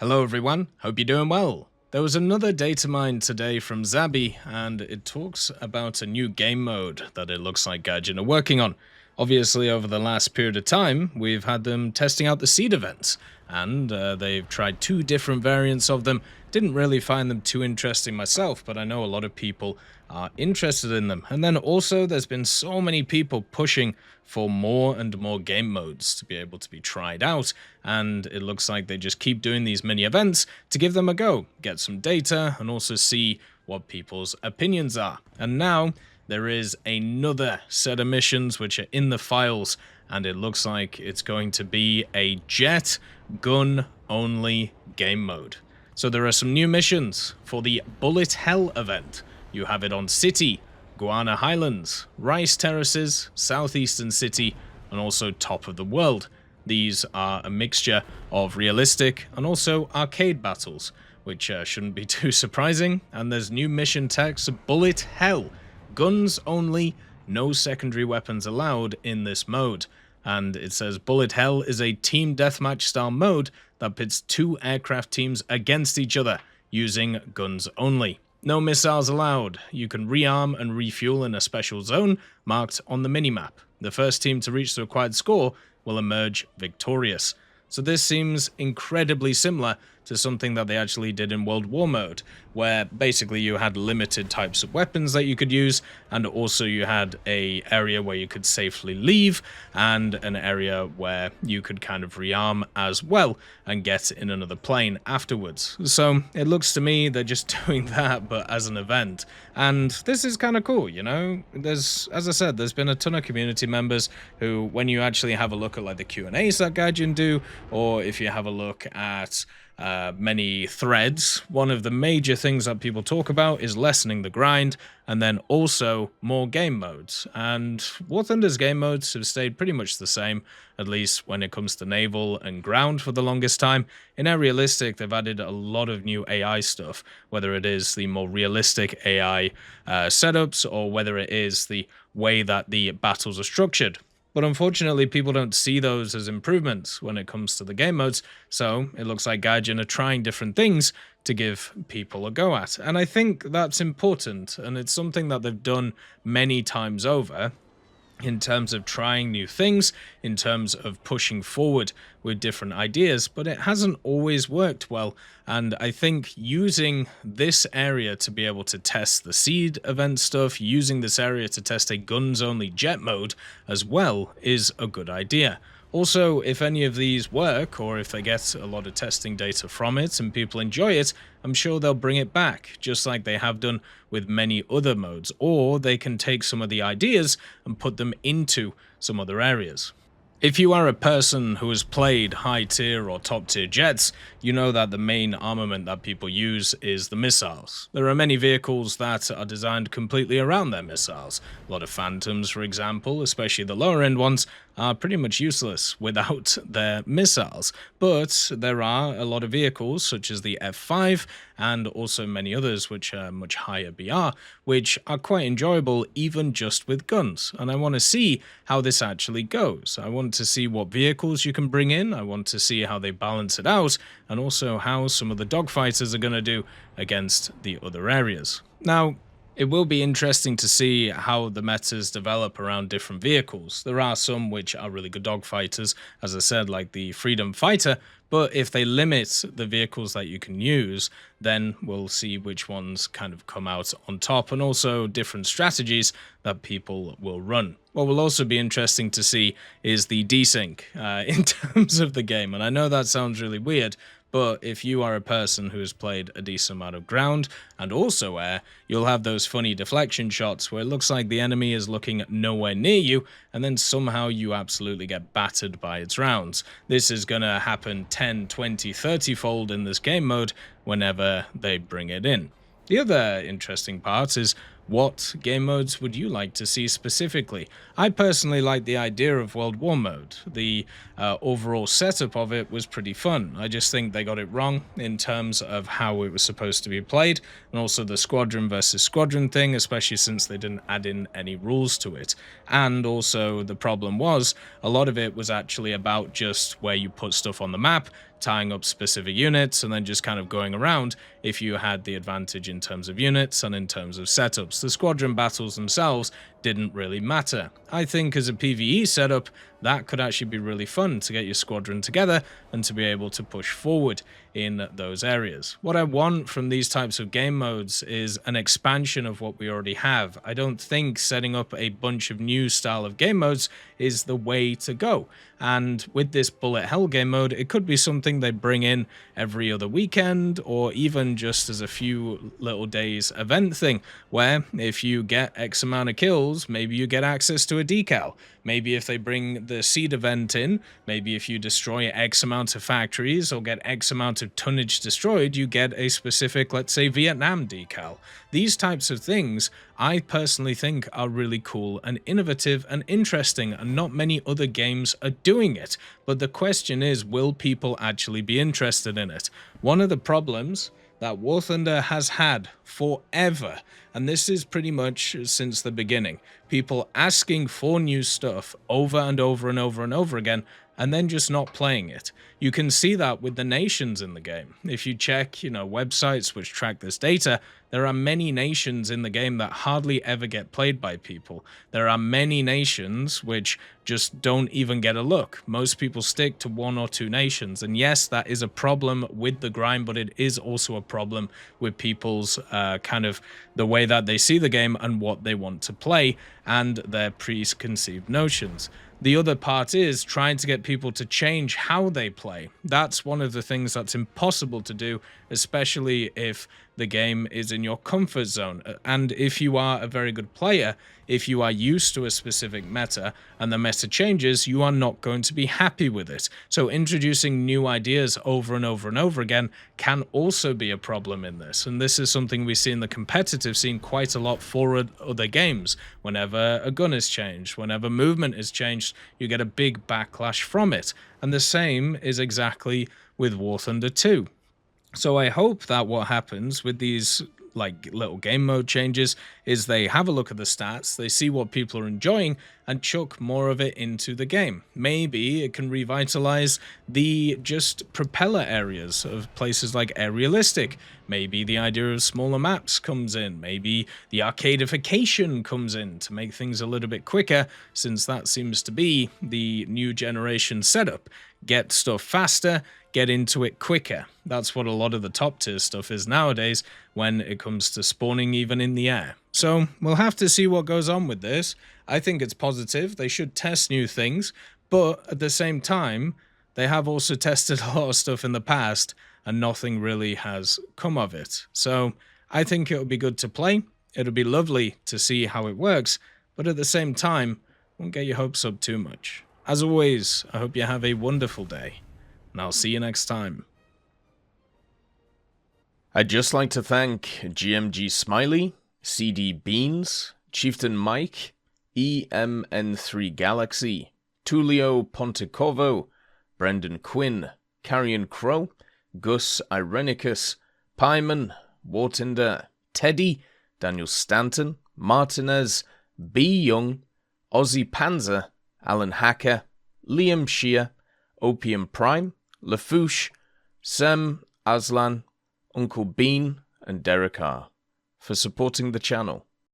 Hello everyone, hope you're doing well. There was another data mine today from Zabi, and it talks about a new game mode that it looks like Gaijin are working on. Obviously, over the last period of time, we've had them testing out the seed events, and they've tried two different variants of them. Didn't really find them too interesting myself, but I know a lot of people are interested in them. And then also, there's been so many people pushing for more and more game modes to be able to be tried out, and it looks like they just keep doing these mini events to give them a go, get some data, and also see what people's opinions are. And now there is another set of missions which are in the files, and it looks like it's going to be a jet gun only game mode. So there are some new missions for the Bullet Hell event. You have it on City, Guana Highlands, Rice Terraces, Southeastern City, and also Top of the World. These are a mixture of realistic and also arcade battles, which shouldn't be too surprising. And there's new mission text, Bullet Hell. Guns only, no secondary weapons allowed in this mode. And it says Bullet Hell is a team deathmatch style mode that pits two aircraft teams against each other using guns only. No missiles allowed. You can rearm and refuel in a special zone marked on the minimap. The first team to reach the required score will emerge victorious. So this seems incredibly similar to something that they actually did in World War mode, where basically you had limited types of weapons that you could use, and also you had an area where you could safely leave, and an area where you could kind of rearm as well and get in another plane afterwards. So it looks to me they're just doing that, but as an event. And this is kind of cool, you know? As I said, there's been a ton of community members who, when you actually have a look at like the Q&As that Gaijin do, or if you have a look at many threads, one of the major things that people talk about is lessening the grind, and then also more game modes. And War Thunder's game modes have stayed pretty much the same, at least when it comes to naval and ground for the longest time. In Air Realistic, they've added a lot of new AI stuff, whether it is the more realistic AI setups, or whether it is the way that the battles are structured. But unfortunately, people don't see those as improvements when it comes to the game modes, so it looks like Gaijin are trying different things to give people a go at. And I think that's important, and it's something that they've done many times over, in terms of trying new things, in terms of pushing forward with different ideas, but it hasn't always worked well. And I think using this area to be able to test the seed event stuff, using this area to test a guns only jet mode as well, is a good idea. Also, if any of these work, or if they get a lot of testing data from it and people enjoy it, I'm sure they'll bring it back, just like they have done with many other modes, or they can take some of the ideas and put them into some other areas. If you are a person who has played high tier or top tier jets, you know that the main armament that people use is the missiles. There are many vehicles that are designed completely around their missiles. A lot of Phantoms, for example, especially the lower end ones, are pretty much useless without their missiles. But there are a lot of vehicles, such as the F5, and also many others which are much higher BR, which are quite enjoyable even just with guns. And I want to see how this actually goes. I want to see what vehicles you can bring in, I want to see how they balance it out, and also how some of the dogfighters are going to do against the other areas. Now, it will be interesting to see how the metas develop around different vehicles. There are some which are really good dogfighters, as I said, like the Freedom Fighter, but if they limit the vehicles that you can use, then we'll see which ones kind of come out on top, and also different strategies that people will run. What will also be interesting to see is the desync in terms of the game, and I know that sounds really weird, but if you are a person who has played a decent amount of ground and also air, you'll have those funny deflection shots where it looks like the enemy is looking nowhere near you, and then somehow you absolutely get battered by its rounds. This is going to happen 10, 20, 30-fold in this game mode whenever they bring it in. The other interesting part is What game modes would you like to see specifically? I personally like the idea of World War mode. The overall setup of it was pretty fun. I just think they got it wrong in terms of how it was supposed to be played, and also the squadron versus squadron thing, especially since they didn't add in any rules to it. And also the problem was, a lot of it was actually about just where you put stuff on the map, tying up specific units, and then just kind of going around if you had the advantage in terms of units and in terms of setups. The squadron battles themselves didn't really matter. I think as a PvE setup, that could actually be really fun to get your squadron together and to be able to push forward in those areas. What I want from these types of game modes is an expansion of what we already have. I don't think setting up a bunch of new style of game modes is the way to go. And with this bullet hell game mode, it could be something they bring in every other weekend, or even just as a few little days event thing, where if you get X amount of kills, maybe you get access to a decal. Maybe if they bring the seed event in, maybe if you destroy X amount of factories or get X amount of tonnage destroyed, you get a specific, let's say, Vietnam decal. These types of things, I personally think, are really cool and innovative and interesting, and not many other games are doing it. But the question is, will people actually be interested in it? One of the problems that War Thunder has had forever, and this is pretty much since the beginning, people asking for new stuff over and over and over and over again, and then just not playing it. You can see that with the nations in the game. If you check, websites which track this data, there are many nations in the game that hardly ever get played by people. There are many nations which just don't even get a look. Most people stick to one or two nations, and yes, that is a problem with the grind, but it is also a problem with people's kind of the way that they see the game and what they want to play and their preconceived notions. The other part is trying to get people to change how they play. That's one of the things that's impossible to do, especially if the game is in your comfort zone. And if you are a very good player, if you are used to a specific meta and the meta changes, you are not going to be happy with it. So introducing new ideas over and over and over again can also be a problem in this. And this is something we see in the competitive scene quite a lot for other games. Whenever a gun is changed, whenever movement is changed, you get a big backlash from it. And the same is exactly with War Thunder 2. So I hope that what happens with these little game mode changes is they have a look at the stats, they see what people are enjoying, and chuck more of it into the game. Maybe it can revitalize the just propeller areas of places like Aerialistic. Maybe the idea of smaller maps comes in. Maybe the arcadification comes in to make things a little bit quicker, since that seems to be the new generation setup. Get stuff faster, get into it quicker. That's what a lot of the top tier stuff is nowadays when it comes to spawning even in the air. So we'll have to see what goes on with this. I think it's positive. They should test new things, but at the same time, they have also tested a lot of stuff in the past and nothing really has come of it. So I think it'll be good to play. It'll be lovely to see how it works, but at the same time, don't get your hopes up too much. As always, I hope you have a wonderful day, and I'll see you next time. I'd just like to thank GMG Smiley, CD Beans, Chieftain Mike, EMN3 Galaxy, Tulio Pontecorvo, Brendan Quinn, Carrion Crow, Gus Irenicus, Pyman, Wartinder, Teddy, Daniel Stanton, Martinez, B. Young, Ozzy Panzer, Alan Hacker, Liam Shear, Opium Prime, Lafouche, Sem, Aslan, Uncle Bean, and Derek R. for supporting the channel.